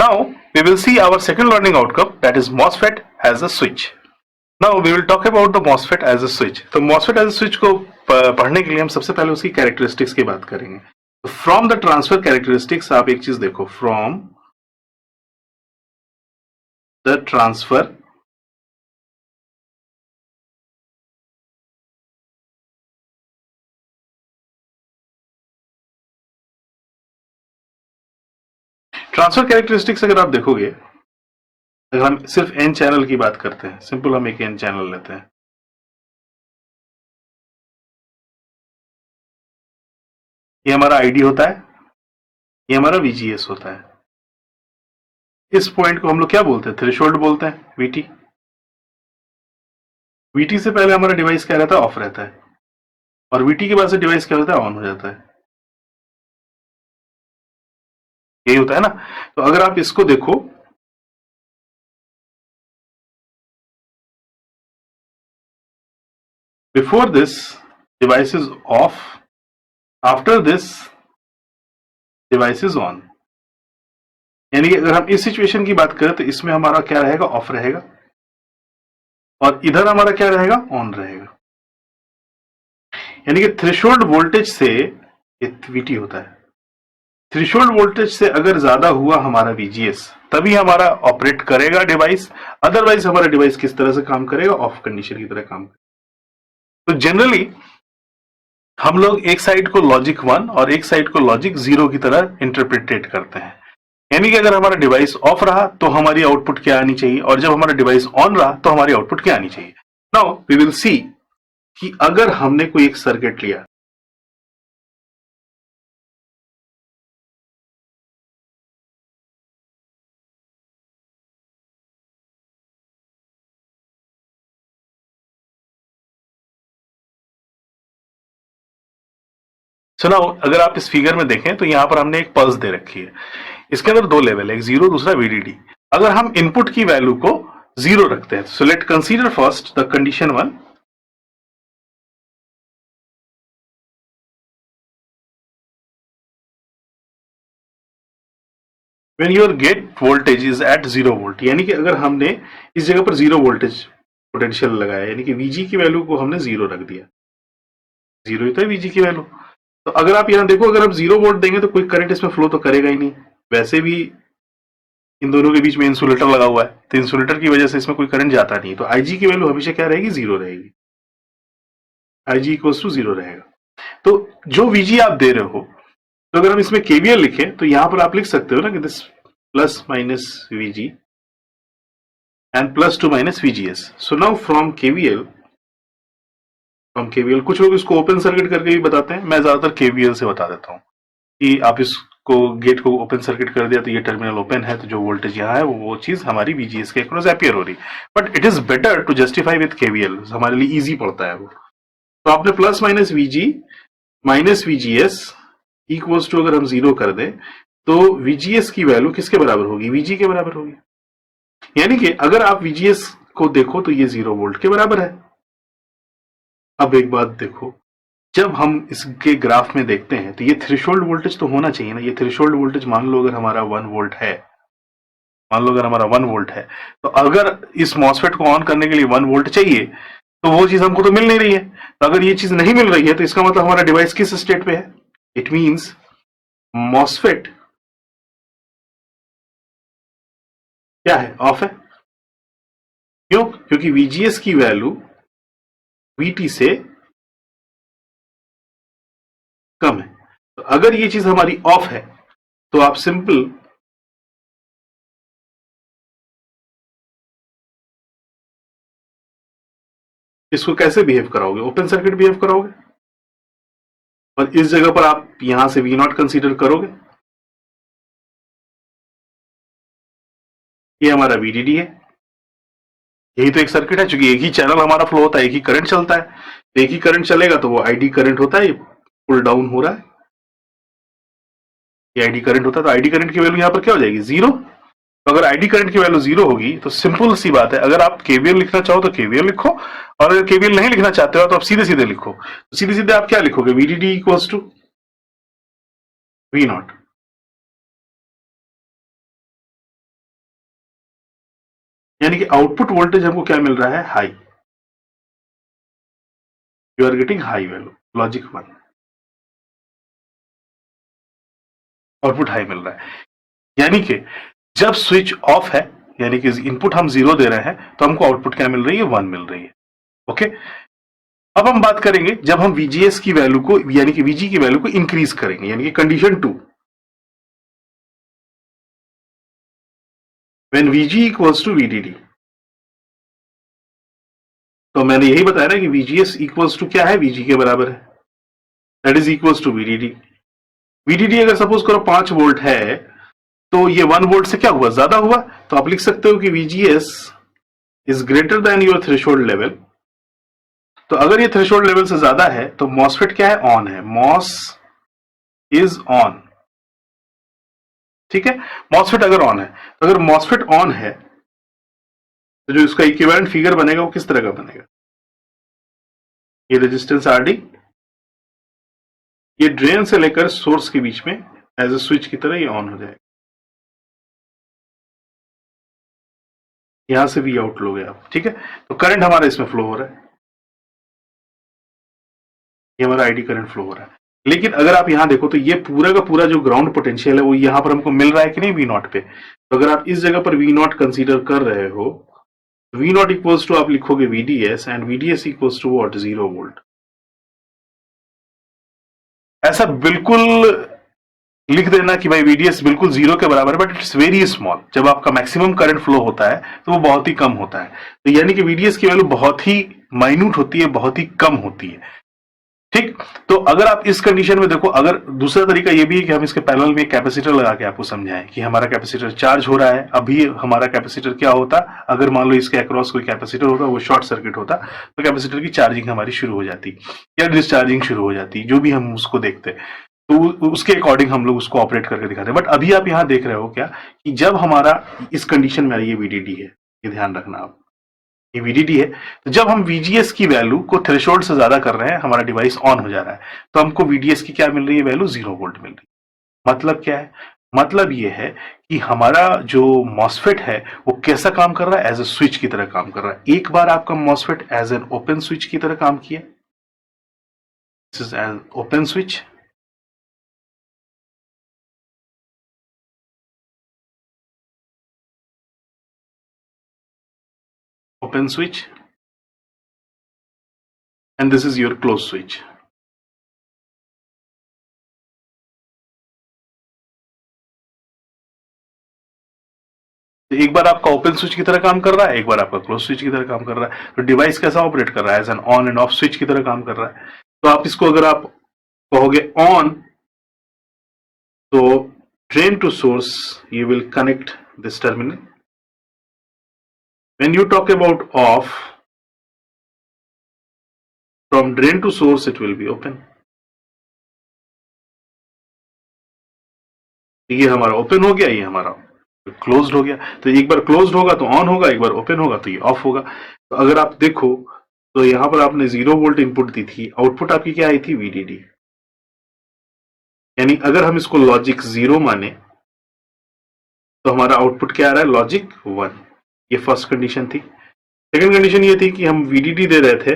Now we will see our second learning outcome, that is MOSFET as a switch. Now we will talk about the MOSFET as a switch. तो MOSFET as a switch को पढ़ने के लिए हम सबसे पहले उसकी characteristics की बात करेंगे. फ्रॉम द ट्रांसफर कैरेक्टरिस्टिक्स आप एक चीज देखो, फ्रॉम द ट्रांसफर कैरेक्टरिस्टिक्स अगर आप देखोगे, अगर हम सिर्फ एन चैनल की बात करते हैं, सिंपल हम एक एन चैनल लेते हैं. ये हमारा आईडी होता है, ये हमारा वीजीएस होता है. इस पॉइंट को हम लोग क्या बोलते हैं? थ्रेशोल्ड बोलते हैं, वीटी. वीटी से पहले हमारा डिवाइस क्या रहता है? ऑफ रहता है. और वीटी के बाद से डिवाइस क्या होता है? ऑन हो जाता है. यही होता है ना. तो अगर आप इसको देखो, before this device is of, after this device is on. यानी कि अगर हम इस सिचुएशन की बात करें तो इसमें हमारा क्या रहेगा? ऑफ रहेगा. और इधर हमारा क्या रहेगा? ऑन रहेगा. यानी कि थ्रेशोल्ड वोल्टेज से ये वीटी होता है. थ्रेशोल्ड वोल्टेज से अगर ज्यादा हुआ हमारा वीजीएस, तभी हमारा ऑपरेट करेगा डिवाइस. अदरवाइज हमारा डिवाइस किस तरह से काम करेगा? ऑफ कंडीशन की तरह काम करेगा. तो जनरली हम लोग एक साइड को लॉजिक 1 और एक साइड को लॉजिक 0 की तरह इंटरप्रिटेट करते हैं. यानी कि अगर हमारा डिवाइस ऑफ रहा तो हमारी आउटपुट क्या आनी चाहिए, और जब हमारा डिवाइस ऑन रहा तो हमारी आउटपुट क्या आनी चाहिए. नाउ वी विल सी कि अगर हमने कोई एक सर्किट लिया, सुना, अगर आप इस फिगर में देखें तो यहां पर हमने एक पल्स दे रखी है. इसके अंदर दो लेवल है, एक जीरो, दूसरा वीडीडी. अगर हम इनपुट की वैल्यू को जीरो रखते हैं, so let consider first the condition 1. When your gate voltage is at 0 volt, यानी कि अगर हमने इस जगह पर 0 वोल्टेज पोटेंशियल लगाया, यानी कि वीजी की वैल्यू को हमने 0 रख दिया. 0 ही तो है वीजी की वैल्यू. तो अगर आप यहां देखो, अगर हम 0 वोल्ट देंगे तो कोई करंट इसमें फ्लो तो करेगा ही नहीं. वैसे भी इन दोनों के बीच में इंसुलेटर लगा हुआ है, तो इंसुलेटर की वजह से इसमें कोई करंट जाता नहीं. तो आईजी की वैल्यू हमेशा क्या रहेगी? 0 रहेगी. आईजी इक्वल्स टू 0 रहेगा. तो जो वीजी आप दे रहे हो, तो अगर हम इसमें केवीएल लिखें तो यहां पर आप लिख सकते हो ना कि this plus minus VG and plus two minus VGS. So now from KVL, कुछ लोग इसको ओपन सर्किट करके भी बताते हैं. मैं ज्यादातर केवीएल से बता देता हूं कि आप इसको गेट को ओपन सर्किट कर दिया तो ये टर्मिनल ओपन है, तो जो वोल्टेज यहाँ है वो चीज हमारी वीजीएस के अक्रॉस अपीयर हो रही. But it is better to justify with KVL, हमारे लिए इजी पड़ता है वो. तो आपने plus minus VG minus VGS equals to अगर हम 0 कर दें तो वीजीएस की वैल्यू किसके बराबर होगी? वीजी के बराबर होगी. यानी कि अगर आप वीजीएस को देखो तो ये 0 वोल्ट के बराबर है. अब एक बात देखो, जब हम इसके ग्राफ में देखते हैं तो ये थ्रेशोल्ड वोल्टेज तो होना चाहिए ना. ये थ्रेशोल्ड वोल्टेज मान लो अगर हमारा 1 वोल्ट है, तो अगर इस मॉसफेट को ऑन करने के लिए 1 वोल्ट चाहिए, तो वो चीज हमको तो मिल नहीं रही है. तो अगर ये चीज नहीं मिल रही है तो इसका मतलब हमारा डिवाइस किस स्टेट पे है? इट मीन्स मॉसफेट क्या है? ऑफ है. क्यों? क्योंकि वीजीएस की वैल्यू वीटी से कम है. तो अगर ये चीज हमारी ऑफ है तो आप सिंपल इसको कैसे बिहेव कराओगे? ओपन सर्किट बिहेव कराओगे. और इस जगह पर आप यहां से वी नॉट कंसीडर करोगे. ये हमारा वीडीडी है. यही तो एक सर्किट है, क्योंकि एक ही चैनल हमारा फ्लो होता है, एक ही करंट चलता है. एक ही करंट चलेगा तो वो आईडी करंट होता है, पुल डाउन हो रहा है. ये आईडी करंट होता है, तो आईडी करंट की वैल्यू यहां पर क्या हो जाएगी? 0. तो अगर आईडी करंट की वैल्यू 0 होगी तो सिंपल सी बात है, अगर आप केवीएल लिखना चाहो तो केवीएल लिखो, और अगर केवीएल नहीं लिखना चाहते हो तो आप सीधे सीधे लिखो. तो सीधे सीधे आप क्या लिखोगे? VDD equals to V naught. यानी कि आउटपुट वोल्टेज हमको क्या मिल रहा है, high, you are getting high value, logic 1, output high मिल रहा है। यानी कि जब स्विच ऑफ है, यानी कि इनपुट हम 0 दे रहे हैं, तो हमको आउटपुट क्या मिल रही है, 1 मिल रही है। ओके, अब हम बात करेंगे जब हम VGS की वैल्यू को, यानी कि VG की वैल्यू को इंक्रीज करेंगे, यानी कि condition 2, when VG equals to VDD। तो मैंने यही बताया ना कि VGS इक्वल्स टू क्या है, VG के बराबर है, that is equals to VDD। VDD अगर सपोज करो 5 वोल्ट है, तो ये 1 वोल्ट से क्या हुआ, ज्यादा हुआ, तो आप लिख सकते हो कि VGS is greater than your threshold level. तो अगर ये थ्रेशोल्ड लेवल से ज्यादा है तो मॉसफेट क्या है, ऑन है, मॉस इज ऑन। ठीक है, मॉसफेट अगर ऑन है, तो अगर मॉसफेट ऑन है तो जो इसका इक्विवेलेंट फिगर बनेगा वो किस तरह का बनेगा, ये रेजिस्टेंस RD, ये ड्रेन से लेकर सोर्स के बीच में एज ए स्विच की तरह ये ऑन हो जाएगा। यहां से भी आउट लोगे आप, ठीक है, तो करंट हमारा इसमें फ्लो हो रहा है, ये हमारा आईडी करंट फ्लो हो रहा है। लेकिन अगर आप यहां देखो तो ये पूरा का पूरा जो ग्राउंड पोटेंशियल है वो यहां पर हमको मिल रहा है कि नहीं, V0 पे। तो अगर आप इस जगह पर V0 कंसीडर कर रहे हो, V0 इक्वल्स टू आप लिखोगे VDS, and VDS equals to what, 0 volt. ऐसा बिल्कुल लिख देना कि भाई VDS बिल्कुल 0 के बराबर है, बट इट्स वेरी स्मॉल। जब आपका मैक्सिमम करंट फ्लो होता है तो वो बहुत ही कम होता है, तो यानी कि VDS की वैल्यू बहुत ही माइन्यूट होती है, बहुत ही कम होती है। ठीक, तो अगर आप इस कंडीशन में देखो, अगर दूसरा तरीका ये भी है कि हम इसके पैरेलल में एक कैपेसिटर लगा के आपको समझाएं कि हमारा कैपेसिटर चार्ज हो रहा है। अभी हमारा कैपेसिटर क्या होता, अगर मान लो इसके अक्रॉस कोई कैपेसिटर होता, वो शॉर्ट सर्किट होता, तो कैपेसिटर की चार्जिंग हमारी शुरू हो जाती या डिस्चार्जिंग शुरू हो जाती, जो भी हम उसको देखते, तो उसके अकॉर्डिंग हम लोग उसको ऑपरेट करके दिखाते हैं। बट अभी आप यहाँ देख रहे हो क्या कि जब हमारा इस कंडीशन में ये VDD है, ये ध्यान रखना आप, ये VDD है, तो जब हम VGS की वैल्यू को थ्रेशोल्ड से ज्यादा कर रहे हैं, हमारा डिवाइस ऑन हो जा रहा है, तो हमको VDS की क्या मिल रही है वैल्यू, 0 वोल्ट मिल रही है। मतलब क्या है, मतलब ये है कि हमारा जो मॉसफेट है वो कैसा काम कर रहा है, एज ए स्विच की तरह काम कर रहा है। एक बार आपका MOSFET as an open switch की तरह काम किया, this is an open switch, open switch, and this is your closed switch. तो एक बार आपका ओपन स्विच की तरह काम कर रहा है, एक बार आपका क्लोज स्विच की तरह काम कर रहा है। तो डिवाइस कैसा ऑपरेट कर रहा है, as an on and off switch की तरह काम कर रहा है। तो आप इसको अगर आप कहोगे ऑन, तो drain to source you will connect this terminal. When you talk about off, from drain to source it will be open. ये हमारा ओपन हो गया, ये हमारा क्लोज्ड हो गया। तो एक बार क्लोज्ड होगा तो ऑन होगा, एक बार ओपन होगा तो ये ऑफ होगा। तो अगर आप देखो तो यहां पर आपने 0 वोल्ट इनपुट दी थी, आउटपुट आपकी क्या आई थी, VDD। यानी अगर हम इसको लॉजिक 0 माने तो हमारा आउटपुट क्या आ रहा है, लॉजिक 1। ये फर्स्ट कंडीशन थी। सेकंड कंडीशन ये थी कि हम VDD दे रहे थे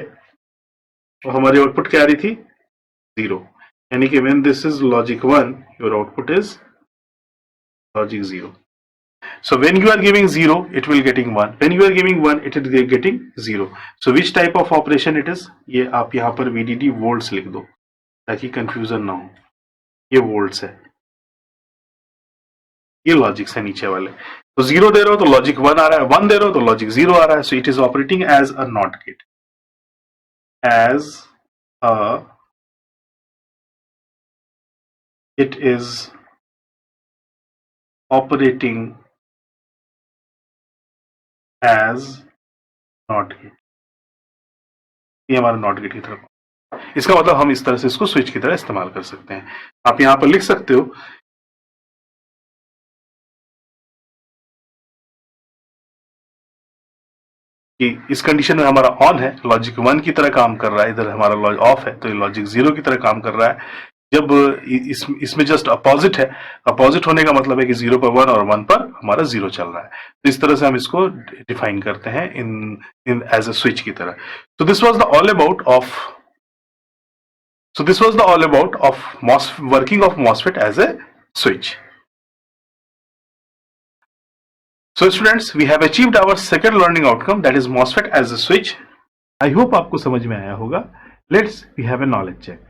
और हमारी आउटपुट क्या आ रही थी, 0। यानी कि when this is logic 1, your output is logic 0. So when you are giving 0, it will getting 1. When you are giving 1, it is getting 0. So which type of operation it is? ये आप यहाँ पर VDD volts लिख दो ताकि confusion ना हो। ये volts है, ये लॉजिक्स है नीचे वाले। तो 0 दे रहे हो तो लॉजिक 1 आ रहा है, 1 दे रहे हो तो लॉजिक 0 आ रहा है। So it is operating as a NOT gate, as a, it is operating as NOT gate। ये हमारा नॉट गेट की तरफ, इसका मतलब हम इस तरह से इसको स्विच की तरह इस्तेमाल कर सकते हैं। आप यहां पर लिख सकते हो कि इस कंडीशन में हमारा ऑन है, लॉजिक 1 की तरह काम कर रहा है, इधर हमारा ऑफ है तो ये लॉजिक 0 की तरह काम कर रहा है। जब इसमें जस्ट अपोजिट है, अपोजिट होने का मतलब है कि 0 पर 1 और 1 पर हमारा 0 चल रहा है। तो इस तरह से हम इसको डिफाइन करते हैं इन एज अ स्विच की तरह। तो this was the all about of working of MOSFET as a switch. So students, we have achieved our second learning outcome, that is MOSFET as a switch. I hope आपको समझ में आया होगा. Let's we have a knowledge check.